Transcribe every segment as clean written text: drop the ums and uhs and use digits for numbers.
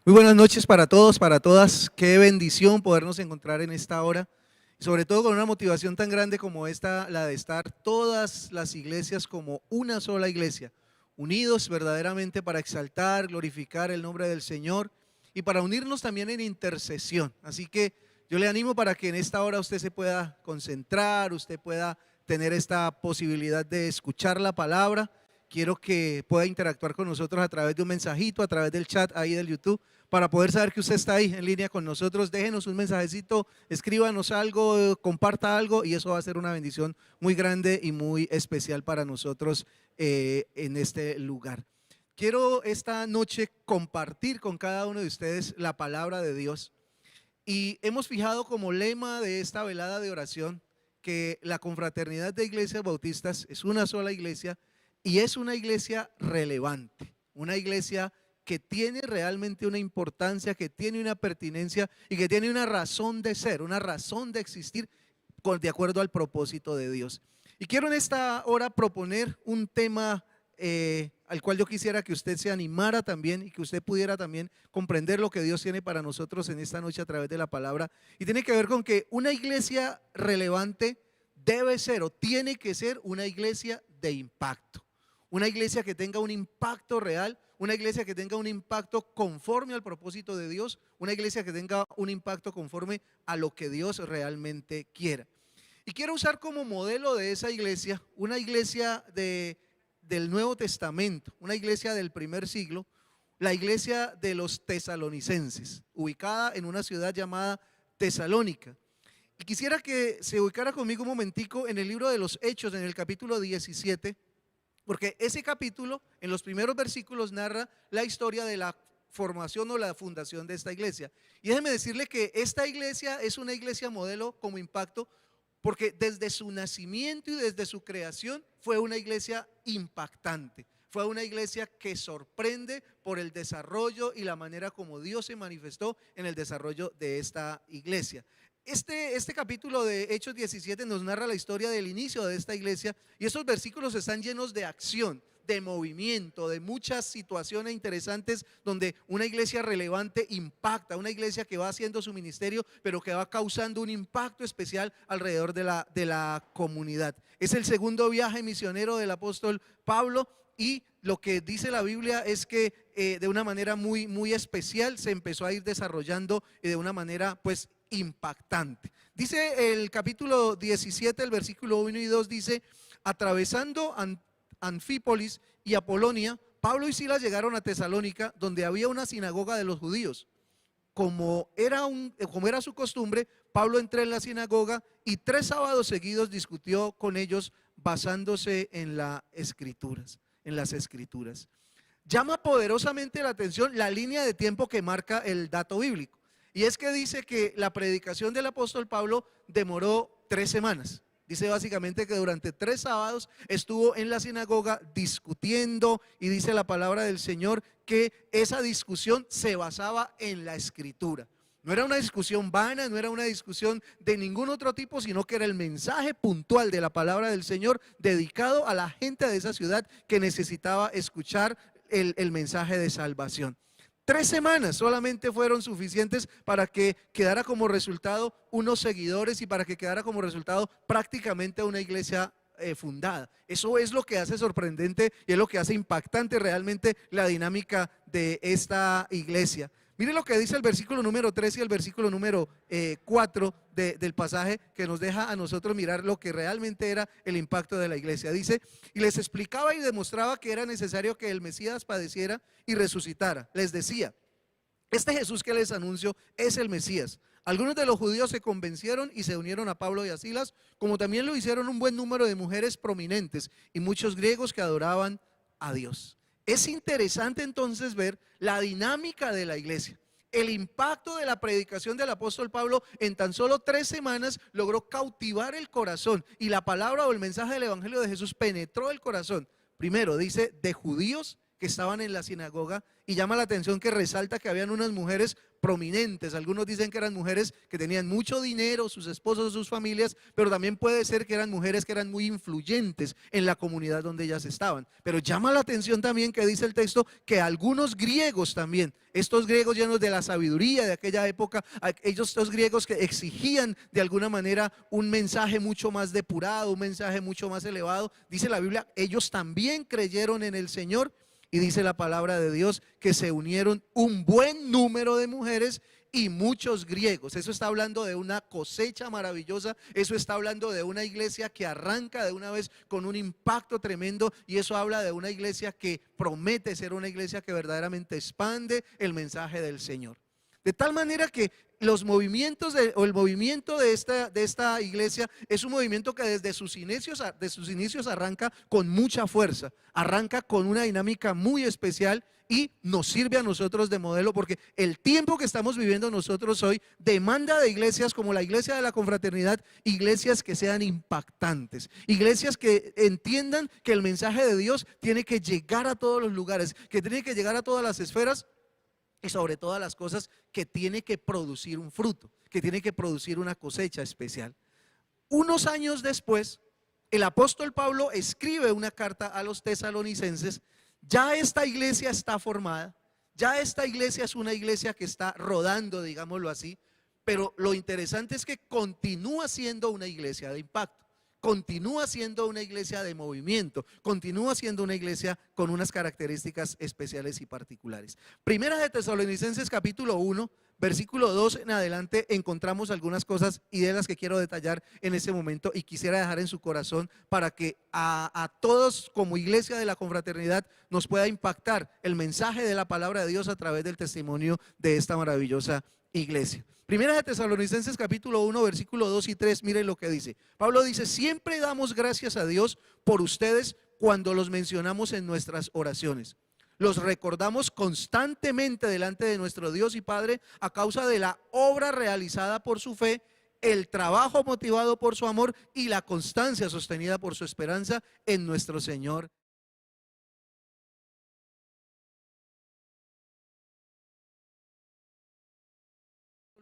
Muy buenas noches para todos, para todas. Qué bendición podernos encontrar en esta hora, sobre todo con una motivación tan grande como esta, la de estar todas las iglesias como una sola iglesia, unidos verdaderamente para exaltar, glorificar el nombre del Señor y para unirnos también en intercesión. Así que yo le animo para que en esta hora usted se pueda concentrar, usted pueda tener esta posibilidad de escuchar la palabra. Quiero que pueda interactuar con nosotros a través de un mensajito, a través del chat ahí del YouTube, para poder saber que usted está ahí en línea con nosotros. Déjenos un mensajecito, escríbanos algo, comparta algo y eso va a ser una bendición muy grande y muy especial para nosotros en este lugar. Quiero esta noche compartir con cada uno de ustedes la palabra de Dios y hemos fijado como lema de esta velada de oración que la confraternidad de iglesias bautistas es una sola iglesia y es una iglesia relevante, una iglesia que tiene realmente una importancia, que tiene una pertinencia y que tiene una razón de ser, una razón de existir de acuerdo al propósito de Dios. Y quiero en esta hora proponer un tema al cual yo quisiera que usted se animara también y que usted pudiera también comprender lo que Dios tiene para nosotros en esta noche a través de la palabra. Y tiene que ver con que una iglesia relevante debe ser o tiene que ser una iglesia de impacto. Una iglesia que tenga un impacto real, una iglesia que tenga un impacto conforme al propósito de Dios, una iglesia que tenga un impacto conforme a lo que Dios realmente quiera. Y quiero usar como modelo de esa iglesia, una iglesia del Nuevo Testamento, una iglesia del primer siglo, la iglesia de los tesalonicenses, ubicada en una ciudad llamada Tesalónica. Y quisiera que se ubicara conmigo un momentico en el libro de los Hechos, en el capítulo 17, porque ese capítulo, en los primeros versículos, narra la historia de la formación o la fundación de esta iglesia. Y déjeme decirle que esta iglesia es una iglesia modelo como impacto, porque desde su nacimiento y desde su creación fue una iglesia impactante. Fue una iglesia que sorprende por el desarrollo y la manera como Dios se manifestó en el desarrollo de esta iglesia. Este capítulo de Hechos 17 nos narra la historia del inicio de esta iglesia y estos versículos están llenos de acción, de movimiento, de muchas situaciones interesantes donde una iglesia relevante impacta, una iglesia que va haciendo su ministerio pero que va causando un impacto especial alrededor de la comunidad. Es el segundo viaje misionero del apóstol Pablo y lo que dice la Biblia es que de una manera muy especial se empezó a ir desarrollando y de una manera pues impactante. Dice el capítulo 17, el versículo 1 y 2 dice: atravesando Anfípolis y Apolonia, Pablo y Silas llegaron a Tesalónica, donde había una sinagoga de los judíos. Como era su costumbre, Pablo entró en la sinagoga y 3 sábados seguidos discutió con ellos basándose en las escrituras. Llama poderosamente la atención la línea de tiempo que marca el dato bíblico. Y es que dice que la predicación del apóstol Pablo demoró 3 semanas. Dice básicamente que durante 3 sábados estuvo en la sinagoga discutiendo y dice la palabra del Señor que esa discusión se basaba en la escritura. No era una discusión vana, no era una discusión de ningún otro tipo, sino que era el mensaje puntual de la palabra del Señor dedicado a la gente de esa ciudad que necesitaba escuchar el mensaje de salvación. 3 semanas solamente fueron suficientes para que quedara como resultado unos seguidores y para que quedara como resultado prácticamente una iglesia fundada. Eso es lo que hace sorprendente y es lo que hace impactante realmente la dinámica de esta iglesia. Mire lo que dice el versículo número 3 y el versículo número 4 del pasaje que nos deja a nosotros mirar lo que realmente era el impacto de la iglesia. Dice: y les explicaba y demostraba que era necesario que el Mesías padeciera y resucitara. Les decía: este Jesús que les anuncio es el Mesías. Algunos de los judíos se convencieron y se unieron a Pablo y a Silas, como también lo hicieron un buen número de mujeres prominentes y muchos griegos que adoraban a Dios. Es interesante entonces ver la dinámica de la iglesia. El impacto de la predicación del apóstol Pablo en tan solo 3 semanas logró cautivar el corazón y la palabra o el mensaje del evangelio de Jesús penetró el corazón. Primero dice de judíos que estaban en la sinagoga, y llama la atención que resalta que habían unas mujeres prominentes. Algunos dicen que eran mujeres que tenían mucho dinero, sus esposos, sus familias, pero también puede ser que eran mujeres que eran muy influyentes en la comunidad donde ellas estaban. Pero llama la atención también que dice el texto que algunos griegos también, estos griegos llenos de la sabiduría de aquella época, estos griegos que exigían de alguna manera un mensaje mucho más depurado, un mensaje mucho más elevado, dice la Biblia, ellos también creyeron en el Señor. Y dice la palabra de Dios que se unieron un buen número de mujeres y muchos griegos. Eso está hablando de una cosecha maravillosa. Eso está hablando de una iglesia que arranca de una vez con un impacto tremendo. Y eso habla de una iglesia que promete ser una iglesia que verdaderamente expande el mensaje del Señor. De tal manera que los movimientos el movimiento de esta iglesia es un movimiento que desde sus inicios arranca con mucha fuerza, arranca con una dinámica muy especial y nos sirve a nosotros de modelo, porque el tiempo que estamos viviendo nosotros hoy demanda de iglesias como la iglesia de la confraternidad, iglesias que sean impactantes, iglesias que entiendan que el mensaje de Dios tiene que llegar a todos los lugares, que tiene que llegar a todas las esferas. Y sobre todas las cosas, que tiene que producir un fruto, que tiene que producir una cosecha especial. Unos años después, el apóstol Pablo escribe una carta a los tesalonicenses. Ya esta iglesia está formada, ya esta iglesia es una iglesia que está rodando, digámoslo así, pero lo interesante es que continúa siendo una iglesia de impacto. Continúa siendo una iglesia de movimiento, continúa siendo una iglesia con unas características especiales y particulares. Primera de Tesalonicenses capítulo 1, versículo 2 en adelante encontramos algunas cosas y de las que quiero detallar en este momento y quisiera dejar en su corazón para que a todos como iglesia de la confraternidad nos pueda impactar el mensaje de la palabra de Dios a través del testimonio de esta maravillosa iglesia. Primera de Tesalonicenses capítulo 1 versículo 2 y 3, miren lo que dice. Pablo dice: siempre damos gracias a Dios por ustedes cuando los mencionamos en nuestras oraciones. Los recordamos constantemente delante de nuestro Dios y Padre a causa de la obra realizada por su fe, el trabajo motivado por su amor y la constancia sostenida por su esperanza en nuestro Señor.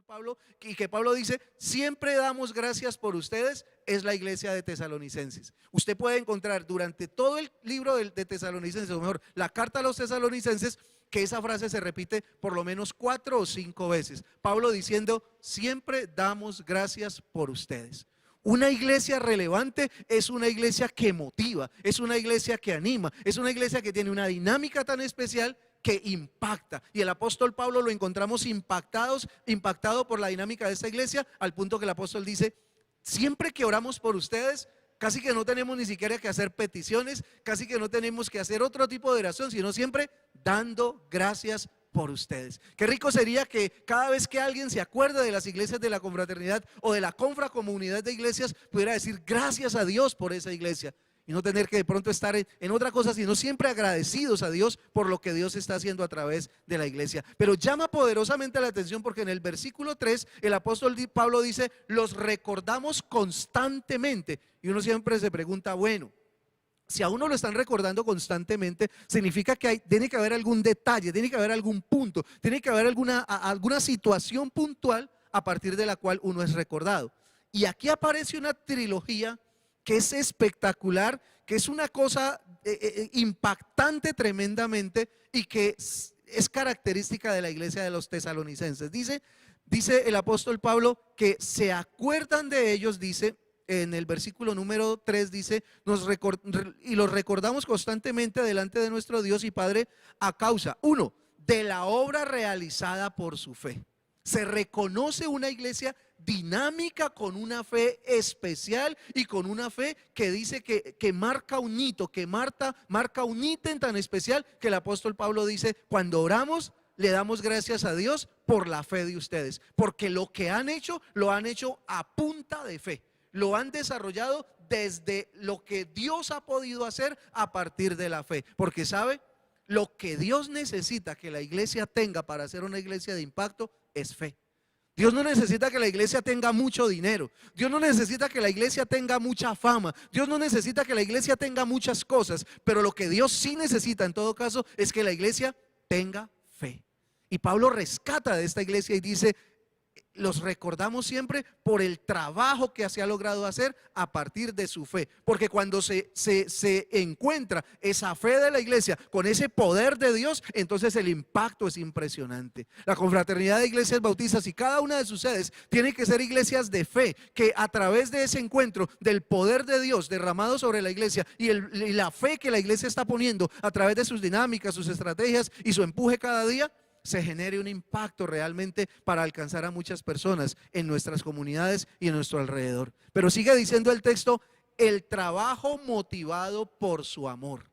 Pablo, y que Pablo dice: siempre damos gracias por ustedes, es la iglesia de Tesalonicenses. Usted puede encontrar durante todo el libro de Tesalonicenses, o mejor, la carta a los tesalonicenses, que esa frase se repite por lo menos 4 o 5 veces. Pablo diciendo: siempre damos gracias por ustedes. Una iglesia relevante es una iglesia que motiva, es una iglesia que anima, es una iglesia que tiene una dinámica tan especial que impacta. Y el apóstol Pablo lo encontramos impactado por la dinámica de esta iglesia, al punto que el apóstol dice: siempre que oramos por ustedes, casi que no tenemos ni siquiera que hacer peticiones, casi que no tenemos que hacer otro tipo de oración, sino siempre dando gracias por ustedes. Qué rico sería que cada vez que alguien se acuerde de las iglesias de la confraternidad o de la confracomunidad de iglesias, pudiera decir gracias a Dios por esa iglesia. Y no tener que de pronto estar en otra cosa, sino siempre agradecidos a Dios por lo que Dios está haciendo a través de la iglesia. Pero llama poderosamente la atención porque en el versículo 3 el apóstol Pablo dice: los recordamos constantemente. Y uno siempre se pregunta, bueno, si a uno lo están recordando constantemente, significa que tiene que haber algún detalle, tiene que haber algún punto, tiene que haber alguna situación puntual a partir de la cual uno es recordado. Y aquí aparece una trilogía que es espectacular, que es una cosa impactante tremendamente y que es característica de la iglesia de los tesalonicenses. Dice el apóstol Pablo que se acuerdan de ellos, dice en el versículo número 3, dice: y los recordamos constantemente delante de nuestro Dios y Padre a causa, uno, de la obra realizada por su fe. Se reconoce una iglesia dinámica, con una fe especial y con una fe que dice que marca un hito, que marca un ítem tan especial que el apóstol Pablo dice: cuando oramos le damos gracias a Dios por la fe de ustedes, porque lo que han hecho lo han hecho a punta de fe, lo han desarrollado desde lo que Dios ha podido hacer a partir de la fe, porque sabe, lo que Dios necesita que la iglesia tenga para ser una iglesia de impacto es fe. Dios no necesita que la iglesia tenga mucho dinero. Dios no necesita que la iglesia tenga mucha fama. Dios no necesita que la iglesia tenga muchas cosas. Pero lo que Dios sí necesita en todo caso es que la iglesia tenga fe. Y Pablo rescata de esta iglesia y dice: los recordamos siempre por el trabajo que se ha logrado hacer a partir de su fe. Porque cuando se encuentra esa fe de la iglesia con ese poder de Dios, entonces el impacto es impresionante. La confraternidad de iglesias bautistas y cada una de sus sedes tiene que ser iglesias de fe, que a través de ese encuentro del poder de Dios derramado sobre la iglesia y la fe que la iglesia está poniendo a través de sus dinámicas, sus estrategias y su empuje cada día, se genere un impacto realmente para alcanzar a muchas personas en nuestras comunidades y en nuestro alrededor. Pero sigue diciendo el texto: el trabajo motivado por su amor.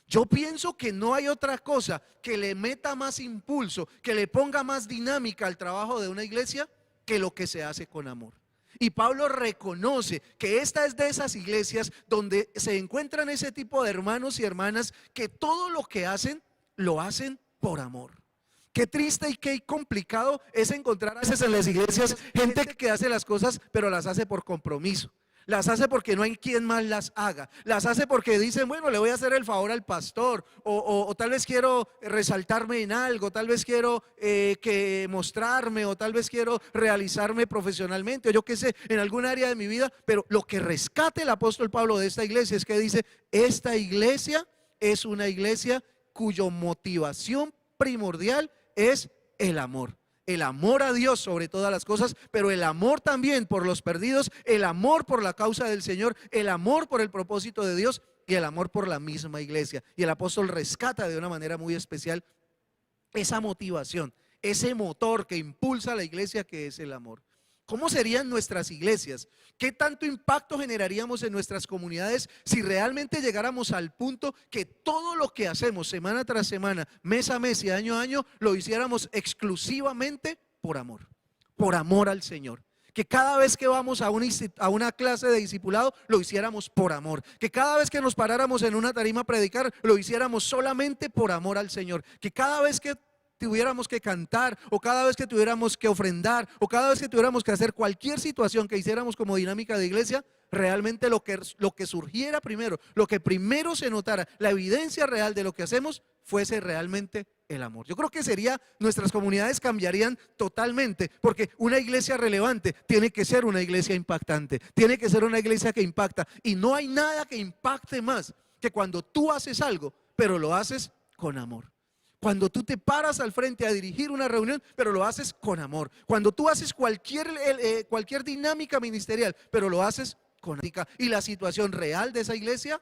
Yo pienso que no hay otra cosa que le meta más impulso, que le ponga más dinámica al trabajo de una iglesia, que lo que se hace con amor. Y Pablo reconoce que esta es de esas iglesias donde se encuentran ese tipo de hermanos y hermanas que todo lo que hacen, lo hacen por amor. Qué triste y qué complicado es encontrar a veces en las iglesias gente que hace las cosas, pero las hace por compromiso. Las hace porque no hay quien más las haga. Las hace porque dicen: bueno, le voy a hacer el favor al pastor, o tal vez quiero resaltarme en algo, tal vez quiero que mostrarme, o tal vez quiero realizarme profesionalmente, o yo qué sé, en algún área de mi vida. Pero lo que rescata el apóstol Pablo de esta iglesia es que dice: esta iglesia es una iglesia cuya motivación primordial es el amor. El amor a Dios sobre todas las cosas, pero el amor también por los perdidos, el amor por la causa del Señor, el amor por el propósito de Dios y el amor por la misma iglesia. Y el apóstol rescata de una manera muy especial esa motivación, ese motor que impulsa a la iglesia, que es el amor. ¿Cómo serían nuestras iglesias? ¿Qué tanto impacto generaríamos en nuestras comunidades si realmente llegáramos al punto que todo lo que hacemos semana tras semana, mes a mes y año a año, lo hiciéramos exclusivamente por amor al Señor? Que cada vez que vamos a una clase de discipulado lo hiciéramos por amor. Que cada vez que nos paráramos en una tarima a predicar lo hiciéramos solamente por amor al Señor. Que cada vez que tuviéramos que cantar, o cada vez que tuviéramos que ofrendar, o cada vez que tuviéramos que hacer cualquier situación que hiciéramos como dinámica de iglesia, realmente lo que surgiera primero, lo que primero se notara, la evidencia real de lo que hacemos, fuese realmente el amor. Yo creo que nuestras comunidades cambiarían totalmente, porque una iglesia relevante tiene que ser una iglesia impactante, tiene que ser una iglesia que impacta, y no hay nada que impacte más que cuando tú haces algo, pero lo haces con amor. Cuando tú te paras al frente a dirigir una reunión, pero lo haces con amor. Cuando tú haces cualquier dinámica ministerial, pero lo haces con amor. Y la situación real de esa iglesia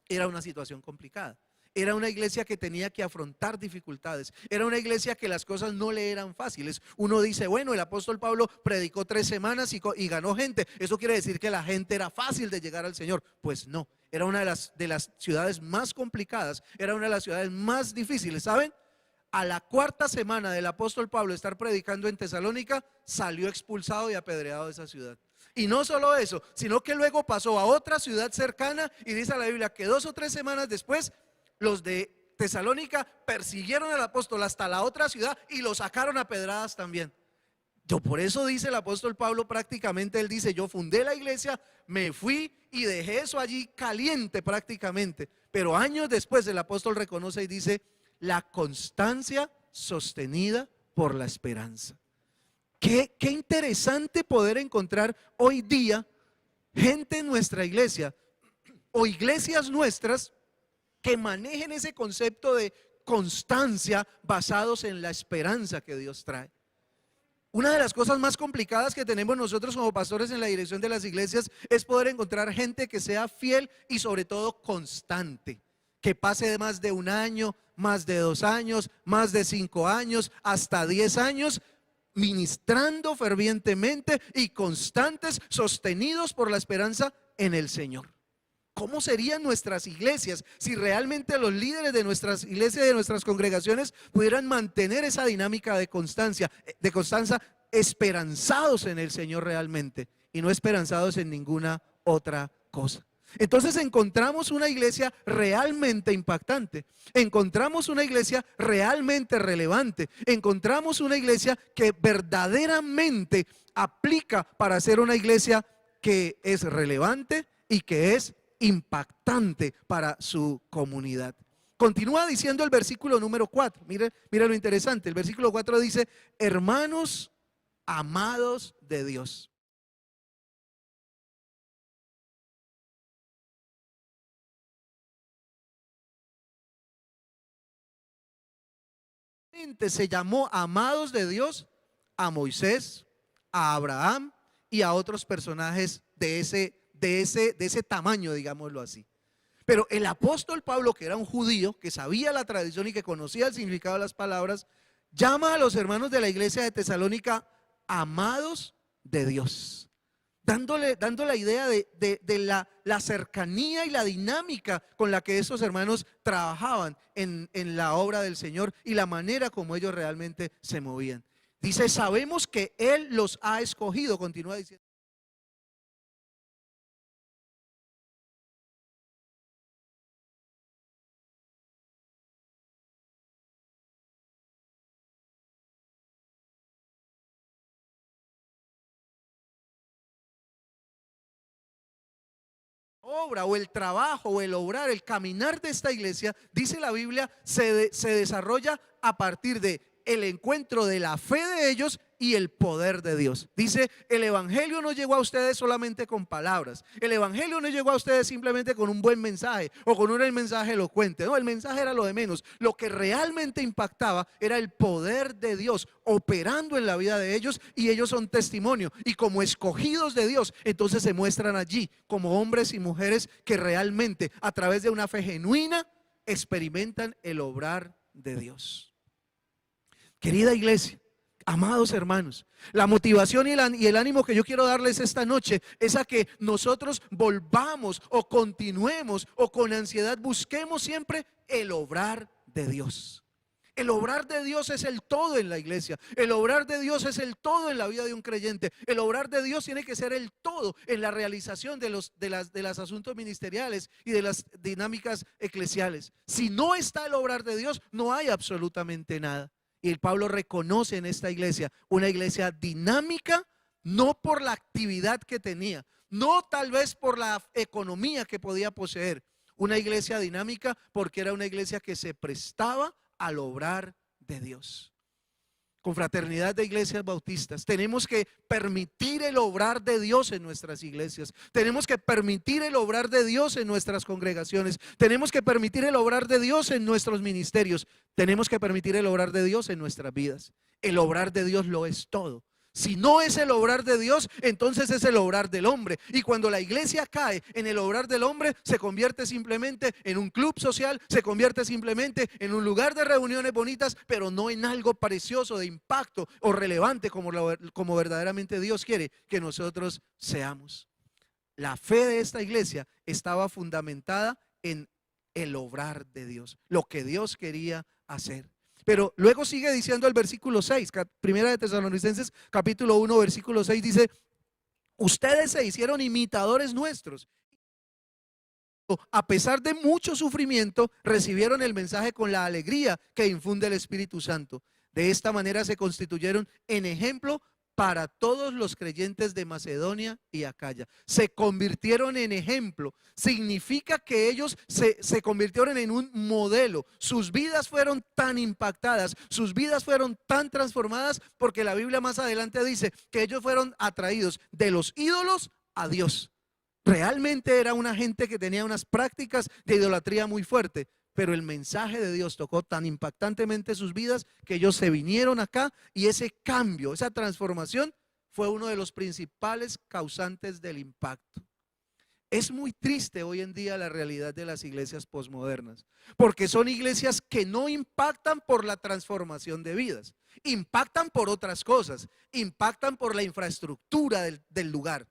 era una situación complicada. Era una iglesia que tenía que afrontar dificultades. Era una iglesia que las cosas no le eran fáciles. Uno dice: bueno, el apóstol Pablo predicó 3 semanas y ganó gente. ¿Eso quiere decir que la gente era fácil de llegar al Señor? Pues no. Era una de las ciudades más complicadas. Era una de las ciudades más difíciles. ¿Saben? A la 4ª semana del apóstol Pablo estar predicando en Tesalónica, salió expulsado y apedreado de esa ciudad. Y no solo eso, sino que luego pasó a otra ciudad cercana, y dice la Biblia que 2 o 3 semanas después, los de Tesalónica persiguieron al apóstol hasta la otra ciudad y lo sacaron a pedradas también. Por eso dice el apóstol Pablo, prácticamente él dice: yo fundé la iglesia, me fui y dejé eso allí caliente prácticamente. Pero años después el apóstol reconoce y dice: la constancia sostenida por la esperanza. Qué interesante poder encontrar hoy día gente en nuestra iglesia o iglesias nuestras que manejen ese concepto de constancia basados en la esperanza que Dios trae. Una de las cosas más complicadas que tenemos nosotros como pastores en la dirección de las iglesias es poder encontrar gente que sea fiel y sobre todo constante, que pase de más de 1 año, más de 2 años, más de 5 años, hasta 10 años, ministrando fervientemente y constantes, sostenidos por la esperanza en el Señor. ¿Cómo serían nuestras iglesias si realmente los líderes de nuestras iglesias y de nuestras congregaciones pudieran mantener esa dinámica de constancia, esperanzados en el Señor realmente y no esperanzados en ninguna otra cosa? Entonces encontramos una iglesia realmente impactante, encontramos una iglesia realmente relevante, encontramos una iglesia que verdaderamente aplica para ser una iglesia que es relevante y que es impactante para su comunidad. Continúa diciendo el versículo número 4, mire lo interesante, el versículo 4 dice: hermanos amados de Dios. Se llamó amados de Dios a Moisés, a Abraham y a otros personajes de ese tamaño, digámoslo así. Pero el apóstol Pablo, que era un judío, que sabía la tradición y que conocía el significado de las palabras, llama a los hermanos de la iglesia de Tesalónica amados de Dios, dando la idea de la cercanía y la dinámica con la que estos hermanos trabajaban en la obra del Señor y la manera como ellos realmente se movían. Dice: sabemos que Él los ha escogido, continúa diciendo. Obra o el trabajo o el obrar, el caminar de esta iglesia, dice la Biblia, se desarrolla a partir de el encuentro de la fe de ellos y el poder de Dios. Dice: el evangelio no llegó a ustedes solamente con palabras, el evangelio no llegó a ustedes simplemente con un buen mensaje o con un mensaje elocuente. No, el mensaje era lo de menos. Lo que realmente impactaba era el poder de Dios operando en la vida de ellos, y ellos son testimonio, y como escogidos de Dios, entonces se muestran allí como hombres y mujeres que realmente a través de una fe genuina experimentan el obrar de Dios. Querida iglesia, amados hermanos, la motivación y el ánimo que yo quiero darles esta noche es a que nosotros volvamos o continuemos o con ansiedad busquemos siempre el obrar de Dios. El obrar de Dios es el todo en la iglesia. El obrar de Dios es el todo en la vida de un creyente. El obrar de Dios tiene que ser el todo en la realización de los asuntos ministeriales y de las dinámicas eclesiales. Si no está el obrar de Dios, no hay absolutamente nada. Y el Pablo reconoce en esta iglesia una iglesia dinámica, no por la actividad que tenía, no tal vez por la economía que podía poseer. Una iglesia dinámica porque era una iglesia que se prestaba al obrar de Dios. Confraternidad de Iglesias Bautistas, tenemos que permitir el obrar de Dios en nuestras iglesias, tenemos que permitir el obrar de Dios en nuestras congregaciones, tenemos que permitir el obrar de Dios en nuestros ministerios, tenemos que permitir el obrar de Dios en nuestras vidas. El obrar de Dios lo es todo. Si no es el obrar de Dios, entonces es el obrar del hombre. Y cuando la iglesia cae en el obrar del hombre, se convierte simplemente en un club social, se convierte simplemente en un lugar de reuniones bonitas, pero no en algo precioso, de impacto o relevante como verdaderamente Dios quiere que nosotros seamos. La fe de esta iglesia estaba fundamentada en el obrar de Dios, lo que Dios quería hacer. Pero luego sigue diciendo el versículo 6, primera de Tesalonicenses capítulo 1 versículo 6 dice: ustedes se hicieron imitadores nuestros, a pesar de mucho sufrimiento recibieron el mensaje con la alegría que infunde el Espíritu Santo. De esta manera se constituyeron en ejemplo para todos los creyentes de Macedonia y Acaya. Se convirtieron en ejemplo. Significa que ellos se convirtieron en un modelo. Sus vidas fueron tan impactadas, sus vidas fueron tan transformadas, porque la Biblia más adelante dice que ellos fueron atraídos de los ídolos a Dios. Realmente era una gente que tenía unas prácticas de idolatría muy fuerte, pero el mensaje de Dios tocó tan impactantemente sus vidas que ellos se vinieron acá, y ese cambio, esa transformación fue uno de los principales causantes del impacto. Es muy triste hoy en día la realidad de las iglesias posmodernas, porque son iglesias que no impactan por la transformación de vidas, impactan por otras cosas, impactan por la infraestructura del lugar,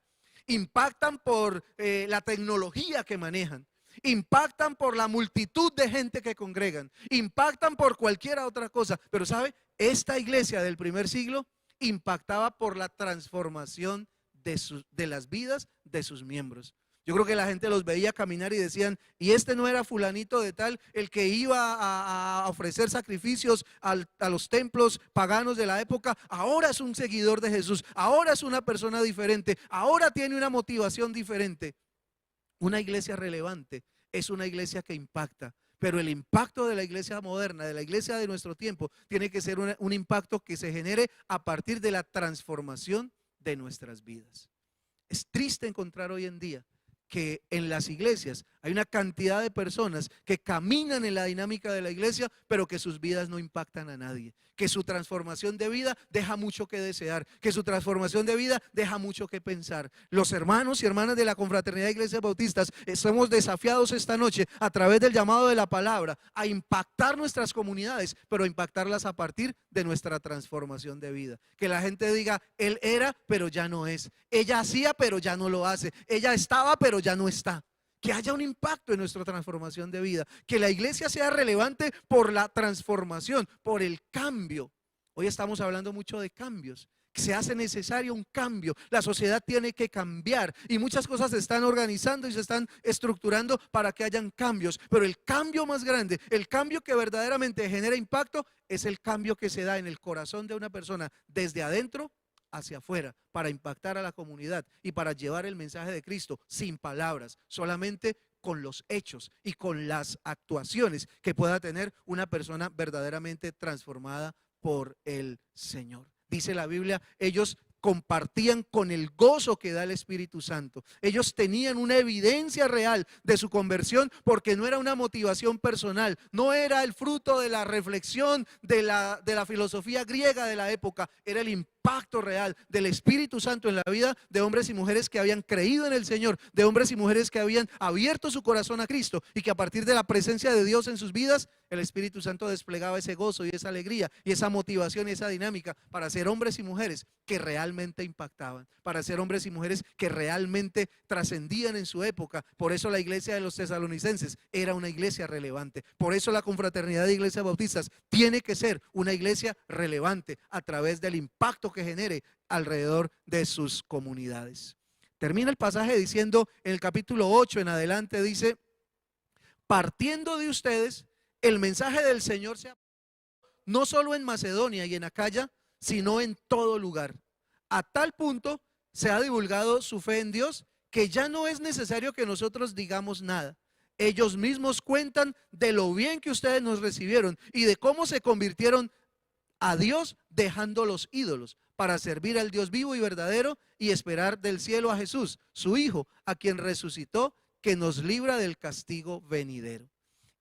impactan por la tecnología que manejan, impactan por la multitud de gente que congregan, impactan por cualquier otra cosa. Pero ¿sabe? Esta iglesia del primer siglo impactaba por la transformación de las vidas de sus miembros. Yo creo que la gente los veía caminar y decían, ¿y este no era fulanito de tal, el que iba a ofrecer sacrificios a los templos paganos de la época? Ahora es un seguidor de Jesús, ahora es una persona diferente, ahora tiene una motivación diferente. Una iglesia relevante es una iglesia que impacta, pero el impacto de la iglesia moderna, de la iglesia de nuestro tiempo, tiene que ser un impacto que se genere a partir de la transformación de nuestras vidas. Es triste encontrar hoy en día que en las iglesias hay una cantidad de personas que caminan en la dinámica de la iglesia, pero que sus vidas no impactan a nadie, que su transformación de vida deja mucho que desear, que su transformación de vida deja mucho que pensar. Los hermanos y hermanas de la Confraternidad de Iglesias Bautistas somos desafiados esta noche a través del llamado de la palabra a impactar nuestras comunidades, pero a impactarlas a partir de nuestra transformación de vida. Que la gente diga, él era, pero ya no es. Ella hacía, pero ya no lo hace. Ella estaba, pero ya no está. Que haya un impacto en nuestra transformación de vida, que la iglesia sea relevante por la transformación, por el cambio. Hoy estamos hablando mucho de cambios. Se hace necesario un cambio, la sociedad tiene que cambiar y muchas cosas se están organizando y se están estructurando para que hayan cambios, pero el cambio más grande, el cambio que verdaderamente genera impacto, es el cambio que se da en el corazón de una persona desde adentro hacia afuera, para impactar a la comunidad y para llevar el mensaje de Cristo sin palabras, solamente con los hechos y con las actuaciones que pueda tener una persona verdaderamente transformada por el Señor. Dice la Biblia, ellos compartían con el gozo que da el Espíritu Santo. Ellos tenían una evidencia real de su conversión, porque no era una motivación personal, no era el fruto de la reflexión de la filosofía griega de la época, era el impacto real del Espíritu Santo en la vida de hombres y mujeres que habían creído en el Señor, de hombres y mujeres que habían abierto su corazón a Cristo y que a partir de la presencia de Dios en sus vidas, el Espíritu Santo desplegaba ese gozo y esa alegría y esa motivación y esa dinámica para ser hombres y mujeres que realmente impactaban, para ser hombres y mujeres que realmente trascendían en su época. Por eso la iglesia de los tesalonicenses era una iglesia relevante. Por eso la Confraternidad de Iglesias Bautistas tiene que ser una iglesia relevante a través del impacto que genere alrededor de sus comunidades. Termina el pasaje diciendo, en el capítulo 8 en adelante dice, partiendo de ustedes, el mensaje del Señor se ha no solo en Macedonia y en Acaya, sino en todo lugar. A tal punto se ha divulgado su fe en Dios que ya no es necesario que nosotros digamos nada. Ellos mismos cuentan de lo bien que ustedes nos recibieron y de cómo se convirtieron a Dios dejando los ídolos para servir al Dios vivo y verdadero y esperar del cielo a Jesús, su Hijo, a quien resucitó, que nos libra del castigo venidero.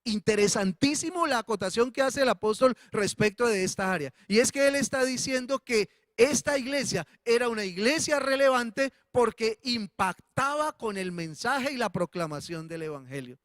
Interesantísimo la acotación que hace el apóstol respecto de esta área, y es que él está diciendo que esta iglesia era una iglesia relevante porque impactaba con el mensaje y la proclamación del evangelio.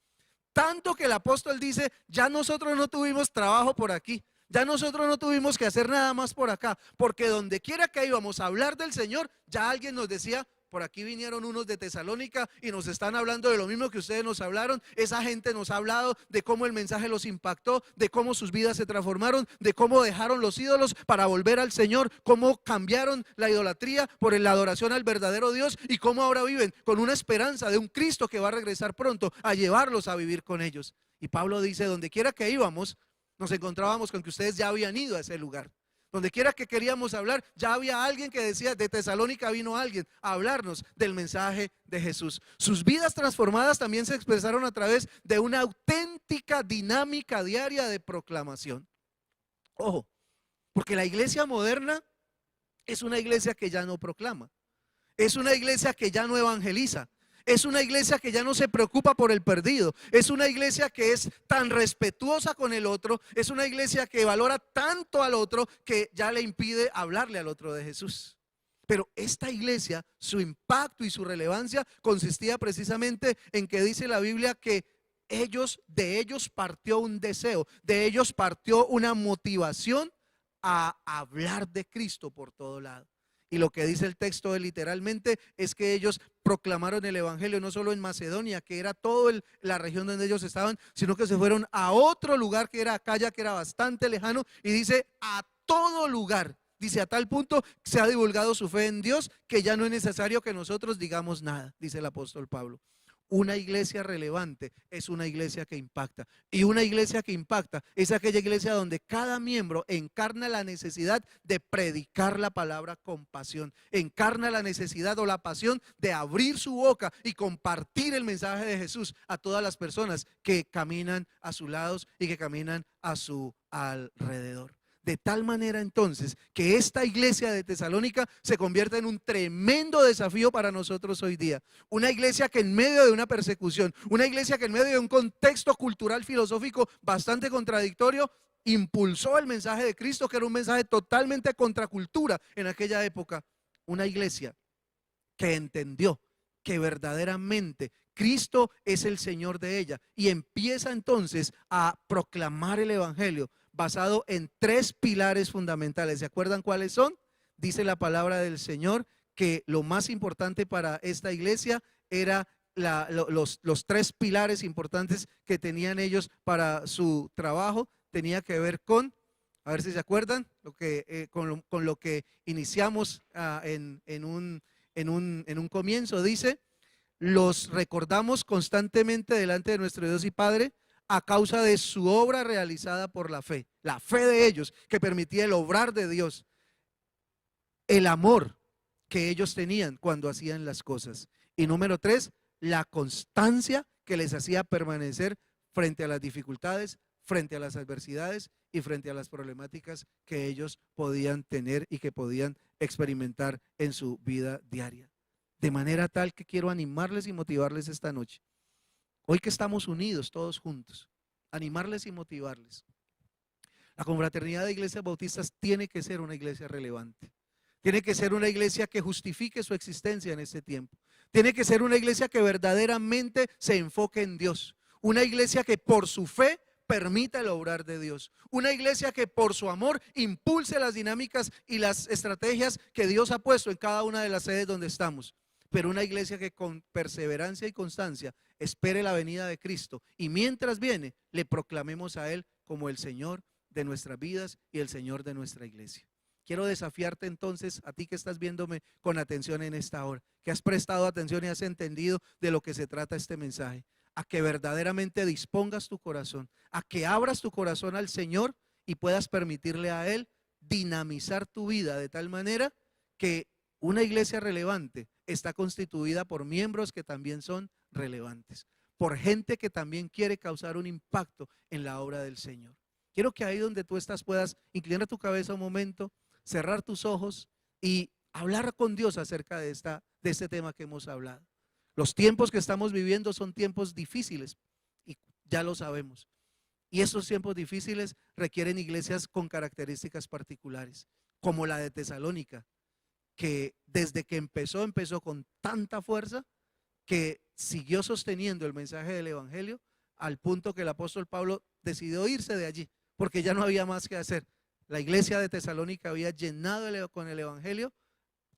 Tanto que el apóstol dice, ya nosotros no tuvimos trabajo por aquí, ya nosotros no tuvimos que hacer nada más por acá, porque donde quiera que íbamos a hablar del Señor, ya alguien nos decía, por aquí vinieron unos de Tesalónica y nos están hablando de lo mismo que ustedes nos hablaron. Esa gente nos ha hablado de cómo el mensaje los impactó, de cómo sus vidas se transformaron, de cómo dejaron los ídolos para volver al Señor, cómo cambiaron la idolatría por la adoración al verdadero Dios y cómo ahora viven con una esperanza de un Cristo que va a regresar pronto a llevarlos a vivir con ellos. Y Pablo dice, donde quiera que íbamos, nos encontrábamos con que ustedes ya habían ido a ese lugar. Donde quiera que queríamos hablar, ya había alguien que decía, de Tesalónica vino alguien a hablarnos del mensaje de Jesús. Sus vidas transformadas también se expresaron a través de una auténtica dinámica diaria de proclamación. Ojo, porque la iglesia moderna es una iglesia que ya no proclama, es una iglesia que ya no evangeliza. Es una iglesia que ya no se preocupa por el perdido. Es una iglesia que es tan respetuosa con el otro. Es una iglesia que valora tanto al otro que ya le impide hablarle al otro de Jesús. Pero esta iglesia, su impacto y su relevancia consistía precisamente en que dice la Biblia que de ellos partió un deseo, de ellos partió una motivación a hablar de Cristo por todo lado. Y lo que dice el texto literalmente es que ellos proclamaron el evangelio no solo en Macedonia, que era toda la región donde ellos estaban, sino que se fueron a otro lugar que era Acaya, que era bastante lejano, y dice a todo lugar. Dice, a tal punto se ha divulgado su fe en Dios que ya no es necesario que nosotros digamos nada, dice el apóstol Pablo. Una iglesia relevante es una iglesia que impacta. Y una iglesia que impacta es aquella iglesia donde cada miembro encarna la necesidad de predicar la palabra con pasión. Encarna la necesidad o la pasión de abrir su boca y compartir el mensaje de Jesús a todas las personas que caminan a sus lados y que caminan a su alrededor. De tal manera entonces que esta iglesia de Tesalónica se convierte en un tremendo desafío para nosotros hoy día. Una iglesia que en medio de una persecución, una iglesia que en medio de un contexto cultural filosófico bastante contradictorio, impulsó el mensaje de Cristo, que era un mensaje totalmente contracultura en aquella época. Una iglesia que entendió que verdaderamente Cristo es el Señor de ella y empieza entonces a proclamar el evangelio basado en 3 pilares fundamentales. ¿Se acuerdan cuáles son? Dice la palabra del Señor que lo más importante para esta iglesia era los 3 pilares importantes que tenían ellos para su trabajo. Tenía que ver con, a ver si se acuerdan, con lo que iniciamos en un comienzo. Dice: los recordamos constantemente delante de nuestro Dios y Padre a causa de su obra realizada por la fe de ellos, que permitía el obrar de Dios, el amor que ellos tenían cuando hacían las cosas. Y número 3, la constancia que les hacía permanecer frente a las dificultades, frente a las adversidades y frente a las problemáticas que ellos podían tener y que podían experimentar en su vida diaria. De manera tal que quiero animarles y motivarles esta noche. Hoy que estamos unidos todos juntos, animarles y motivarles. La confraternidad de iglesias bautistas tiene que ser una iglesia relevante. Tiene que ser una iglesia que justifique su existencia en este tiempo. Tiene que ser una iglesia que verdaderamente se enfoque en Dios. Una iglesia que por su fe permita el obrar de Dios. Una iglesia que por su amor impulse las dinámicas y las estrategias que Dios ha puesto en cada una de las sedes donde estamos. Pero una iglesia que con perseverancia y constancia espere la venida de Cristo y mientras viene le proclamemos a Él como el Señor de nuestras vidas y el Señor de nuestra iglesia. Quiero desafiarte entonces a ti que estás viéndome con atención en esta hora, que has prestado atención y has entendido de lo que se trata este mensaje, a que verdaderamente dispongas tu corazón, a que abras tu corazón al Señor y puedas permitirle a Él dinamizar tu vida de tal manera que una iglesia relevante está constituida por miembros que también son relevantes, por gente que también quiere causar un impacto en la obra del Señor. Quiero que ahí donde tú estás puedas inclinar tu cabeza un momento, cerrar tus ojos y hablar con Dios acerca de este tema que hemos hablado. Los tiempos que estamos viviendo son tiempos difíciles y ya lo sabemos. Y esos tiempos difíciles requieren iglesias con características particulares, como la de Tesalónica, que desde que empezó con tanta fuerza que siguió sosteniendo el mensaje del evangelio al punto que el apóstol Pablo decidió irse de allí porque ya no había más que hacer. La iglesia de Tesalónica había llenado con el evangelio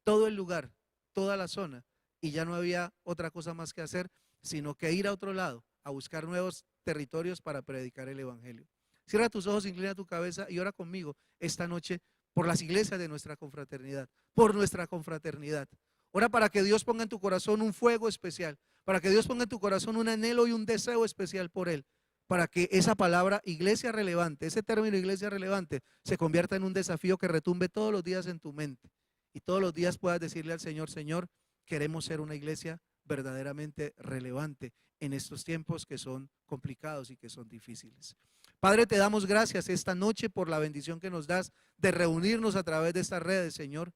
todo el lugar, toda la zona, y ya no había otra cosa más que hacer sino que ir a otro lado a buscar nuevos territorios para predicar el evangelio. Cierra tus ojos, inclina tu cabeza y ora conmigo esta noche por las iglesias de nuestra confraternidad, por nuestra confraternidad. Ora para que Dios ponga en tu corazón un fuego especial, para que Dios ponga en tu corazón un anhelo y un deseo especial por Él, para que esa palabra iglesia relevante, ese término iglesia relevante, se convierta en un desafío que retumbe todos los días en tu mente y todos los días puedas decirle al Señor: Señor, queremos ser una iglesia verdaderamente relevante en estos tiempos que son complicados y que son difíciles. Padre, te damos gracias esta noche por la bendición que nos das de reunirnos a través de estas redes, Señor.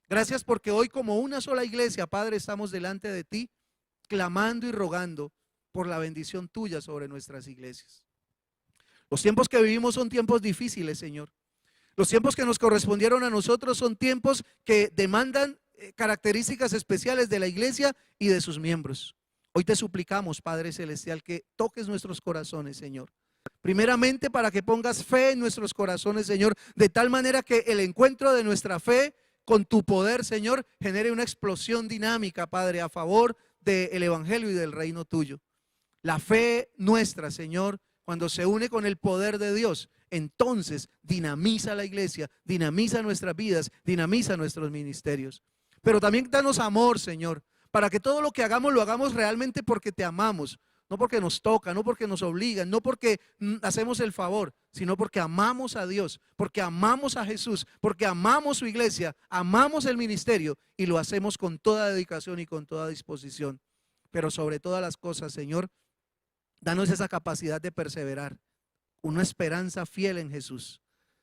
Gracias porque hoy como una sola iglesia, Padre, estamos delante de ti, clamando y rogando por la bendición tuya sobre nuestras iglesias. Los tiempos que vivimos son tiempos difíciles, Señor. Los tiempos que nos correspondieron a nosotros son tiempos que demandan características especiales de la iglesia y de sus miembros. Hoy te suplicamos, Padre Celestial, que toques nuestros corazones, Señor. Primeramente para que pongas fe en nuestros corazones, Señor, de tal manera que el encuentro de nuestra fe con tu poder, Señor, genere una explosión dinámica, Padre, a favor del evangelio y del reino tuyo. La fe nuestra, Señor, cuando se une con el poder de Dios, entonces dinamiza la iglesia, dinamiza nuestras vidas, dinamiza nuestros ministerios. Pero también danos amor, Señor, para que todo lo que hagamos lo hagamos realmente porque te amamos, no porque nos toca, no porque nos obligan, no porque hacemos el favor, sino porque amamos a Dios, porque amamos a Jesús, porque amamos su iglesia, amamos el ministerio y lo hacemos con toda dedicación y con toda disposición. Pero sobre todas las cosas, Señor, danos esa capacidad de perseverar, una esperanza fiel en Jesús.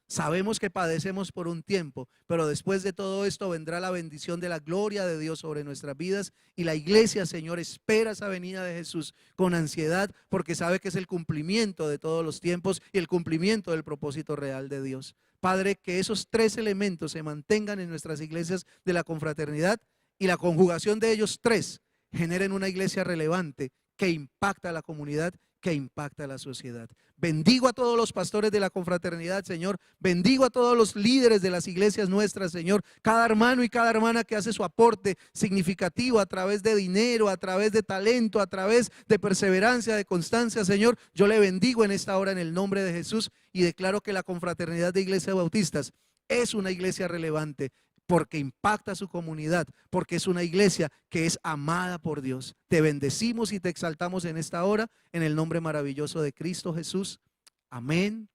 Sabemos que padecemos por un tiempo, pero después de todo esto vendrá la bendición de la gloria de Dios sobre nuestras vidas, y la iglesia, Señor, espera esa venida de Jesús con ansiedad, porque sabe que es el cumplimiento de todos los tiempos y el cumplimiento del propósito real de Dios. Padre, que esos tres elementos se mantengan en nuestras iglesias de la confraternidad, y la conjugación de ellos tres generen una iglesia relevante que impacta a la comunidad, que impacta a la sociedad. Bendigo a todos los pastores de la confraternidad, Señor. Bendigo a todos los líderes de las iglesias nuestras, Señor. Cada hermano y cada hermana que hace su aporte significativo a través de dinero, a través de talento, a través de perseverancia, de constancia, Señor. Yo le bendigo en esta hora en el nombre de Jesús y declaro que la confraternidad de iglesias bautistas es una iglesia relevante, porque impacta a su comunidad, porque es una iglesia que es amada por Dios. Te bendecimos y te exaltamos en esta hora, en el nombre maravilloso de Cristo Jesús. Amén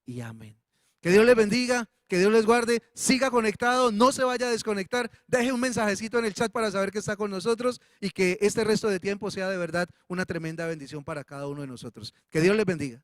y amén. Que Dios les bendiga, que Dios les guarde, siga conectado, no se vaya a desconectar, deje un mensajecito en el chat para saber que está con nosotros y que este resto de tiempo sea de verdad una tremenda bendición para cada uno de nosotros. Que Dios les bendiga.